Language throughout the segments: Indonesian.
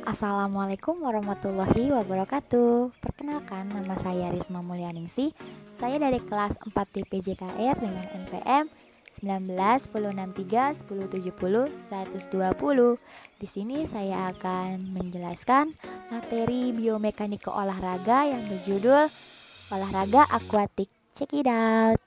Assalamualaikum warahmatullahi wabarakatuh. Perkenalkan, nama saya Risma Mulyaningsih. Saya dari kelas 4 TPJKR dengan NPM 19 1063 1070 Di sini saya akan menjelaskan materi biomekanika olahraga yang berjudul olahraga akuatik. Check it out.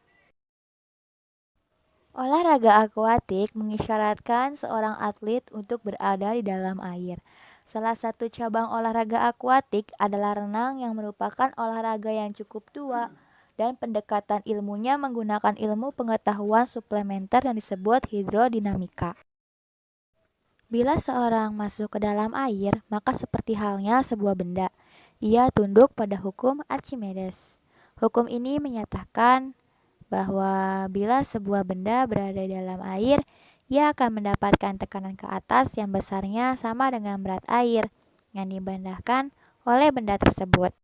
Olahraga akuatik mengisyaratkan seorang atlet untuk berada di dalam air. Salah satu cabang olahraga akuatik adalah renang yang merupakan olahraga yang cukup tua dan pendekatan ilmunya menggunakan ilmu pengetahuan suplementer yang disebut hidrodinamika. Bila seorang masuk ke dalam air, maka seperti halnya sebuah benda, ia tunduk pada hukum Archimedes. Hukum ini menyatakan bahwa bila sebuah benda berada di dalam air, ia akan mendapatkan tekanan ke atas yang besarnya sama dengan berat air yang dibandahkan oleh benda tersebut.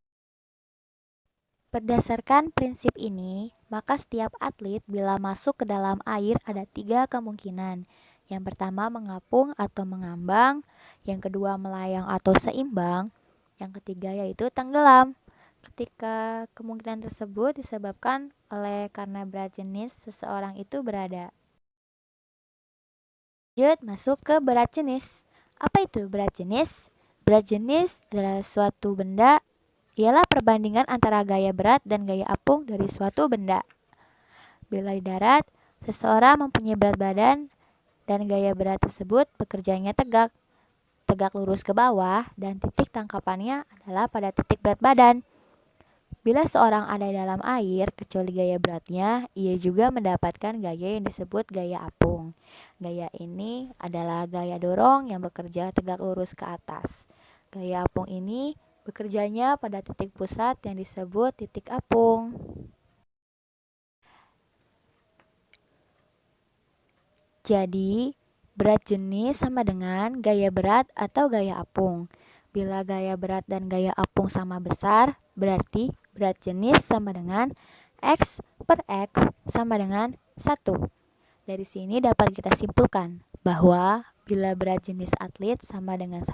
Berdasarkan prinsip ini, maka setiap atlet bila masuk ke dalam air ada 3 kemungkinan. Yang pertama mengapung atau mengambang, yang kedua melayang atau seimbang, yang ketiga yaitu tenggelam. Ketika kemungkinan tersebut disebabkan oleh karena berat jenis seseorang itu berada. Lanjut masuk ke berat jenis. Apa itu berat jenis? Berat jenis adalah suatu benda, ialah perbandingan antara gaya berat dan gaya apung dari suatu benda. Bila di darat, seseorang mempunyai berat badan dan gaya berat tersebut bekerjanya tegak lurus ke bawah dan titik tangkapannya adalah pada titik berat badan. Bila seorang ada dalam air, kecuali gaya beratnya, ia juga mendapatkan gaya yang disebut gaya apung. Gaya ini adalah gaya dorong yang bekerja tegak lurus ke atas. Gaya apung ini bekerjanya pada titik pusat yang disebut titik apung. Jadi, berat jenis sama dengan gaya berat atau gaya apung. Bila gaya berat dan gaya apung sama besar, berarti berat jenis sama dengan X per X sama dengan 1. Dari sini dapat kita simpulkan bahwa bila berat jenis atlet sama dengan 1,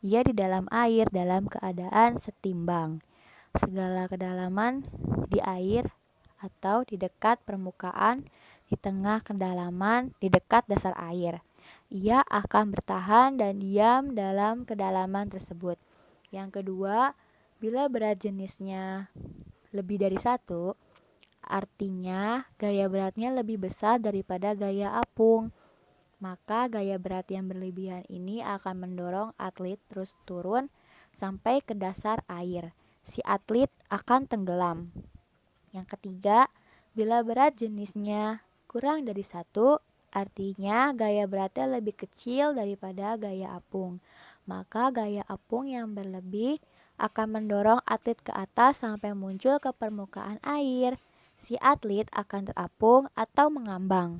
ia di dalam air dalam keadaan setimbang. Segala kedalaman di air atau di dekat permukaan, di tengah kedalaman, di dekat dasar air. Ia akan bertahan dan diam dalam kedalaman tersebut. Yang kedua, bila berat jenisnya lebih dari 1, artinya gaya beratnya lebih besar daripada gaya apung. Maka gaya berat yang berlebihan ini akan mendorong atlet terus turun sampai ke dasar air. Si atlet akan tenggelam. Yang ketiga, bila berat jenisnya kurang dari 1, artinya gaya beratnya lebih kecil daripada gaya apung. Maka gaya apung yang berlebih akan mendorong atlet ke atas sampai muncul ke permukaan air. Si atlet akan terapung atau mengambang.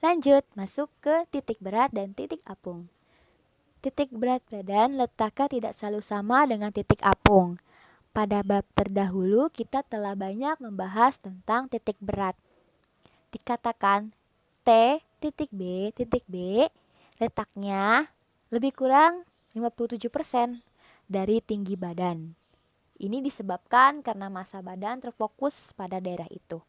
Lanjut, masuk ke titik berat dan titik apung. Titik berat badan letaknya tidak selalu sama dengan titik apung. Pada bab terdahulu kita telah banyak membahas tentang titik berat. Dikatakan T.B letaknya lebih kurang 57% dari tinggi badan. Ini disebabkan karena massa badan terfokus pada daerah itu.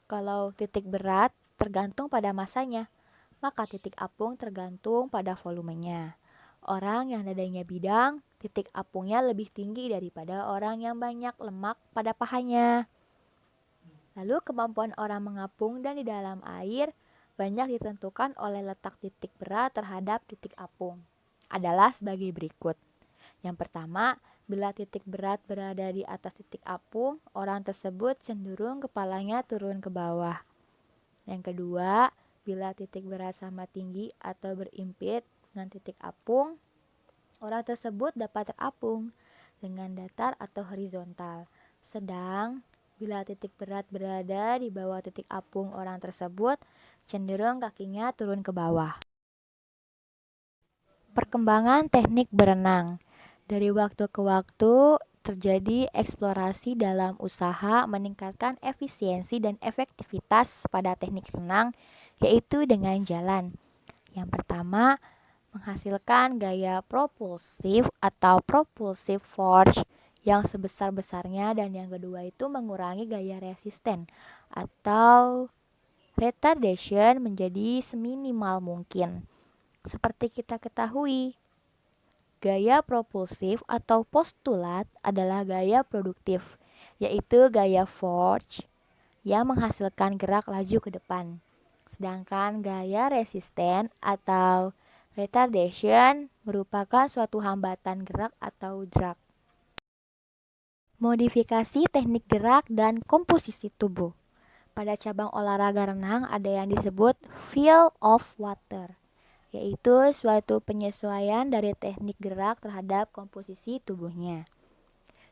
Kalau titik berat tergantung pada massanya, maka titik apung tergantung pada volumenya. Orang yang dadanya bidang, titik apungnya lebih tinggi daripada orang yang banyak lemak pada pahanya. Lalu kemampuan orang mengapung dan di dalam air banyak ditentukan oleh letak titik berat terhadap titik apung. Adalah sebagai berikut. Yang pertama, bila titik berat berada di atas titik apung, orang tersebut cenderung kepalanya turun ke bawah. Yang kedua, bila titik berat sama tinggi atau berimpit dengan titik apung, orang tersebut dapat terapung dengan datar atau horizontal. Sedang bila titik berat berada di bawah titik apung orang tersebut, cenderung kakinya turun ke bawah. Perkembangan teknik berenang. Dari waktu ke waktu terjadi eksplorasi dalam usaha meningkatkan efisiensi dan efektivitas pada teknik renang, yaitu dengan jalan. Yang pertama, menghasilkan gaya propulsif atau propulsive force yang sebesar-besarnya, dan yang kedua itu mengurangi gaya resisten atau retardation menjadi seminimal mungkin. Seperti kita ketahui, gaya propulsif atau postulat adalah gaya produktif, yaitu gaya force yang menghasilkan gerak laju ke depan. Sedangkan gaya resisten atau retardation merupakan suatu hambatan gerak atau drag. Modifikasi teknik gerak dan komposisi tubuh. Pada cabang olahraga renang ada yang disebut feel of water, yaitu suatu penyesuaian dari teknik gerak terhadap komposisi tubuhnya.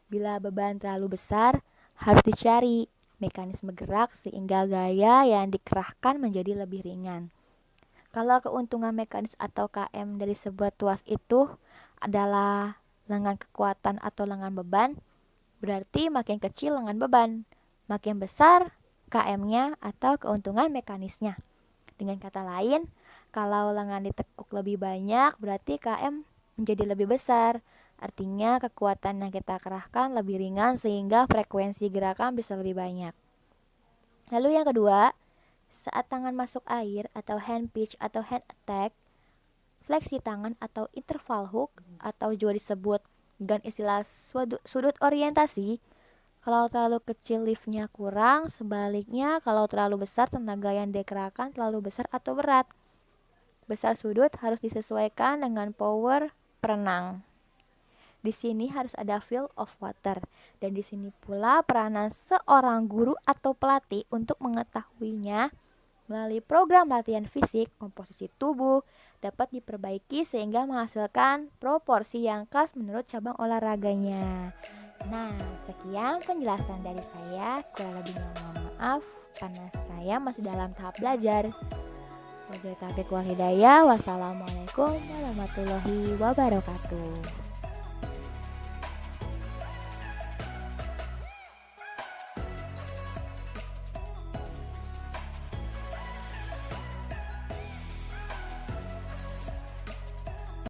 Bila beban terlalu besar, harus dicari mekanisme gerak sehingga gaya yang dikerahkan menjadi lebih ringan. Kalau keuntungan mekanis atau KM dari sebuah tuas itu adalah lengan kekuatan atau lengan beban, berarti makin kecil lengan beban, makin besar KM-nya atau keuntungan mekanisnya. Dengan kata lain, kalau lengan ditekuk lebih banyak, berarti KM menjadi lebih besar. Artinya kekuatan yang kita kerahkan lebih ringan sehingga frekuensi gerakan bisa lebih banyak. Lalu yang kedua, saat tangan masuk air atau hand pitch atau hand attack, fleksi tangan atau interval hook atau juga disebut dengan istilah sudut orientasi. Kalau terlalu kecil liftnya kurang, sebaliknya kalau terlalu besar tenaga yang dikerahkan terlalu besar atau berat. Besar sudut harus disesuaikan dengan power perenang. Di sini harus ada feel of water, dan di sini pula peranan seorang guru atau pelatih untuk mengetahuinya. Melalui program latihan fisik, komposisi tubuh dapat diperbaiki sehingga menghasilkan proporsi yang pas menurut cabang olahraganya. Nah, sekian penjelasan dari saya. Kurang lebihnya mohon maaf karena saya masih dalam tahap belajar. Wabillahi taufiq wal hidayah. Wassalamualaikum warahmatullahi wabarakatuh.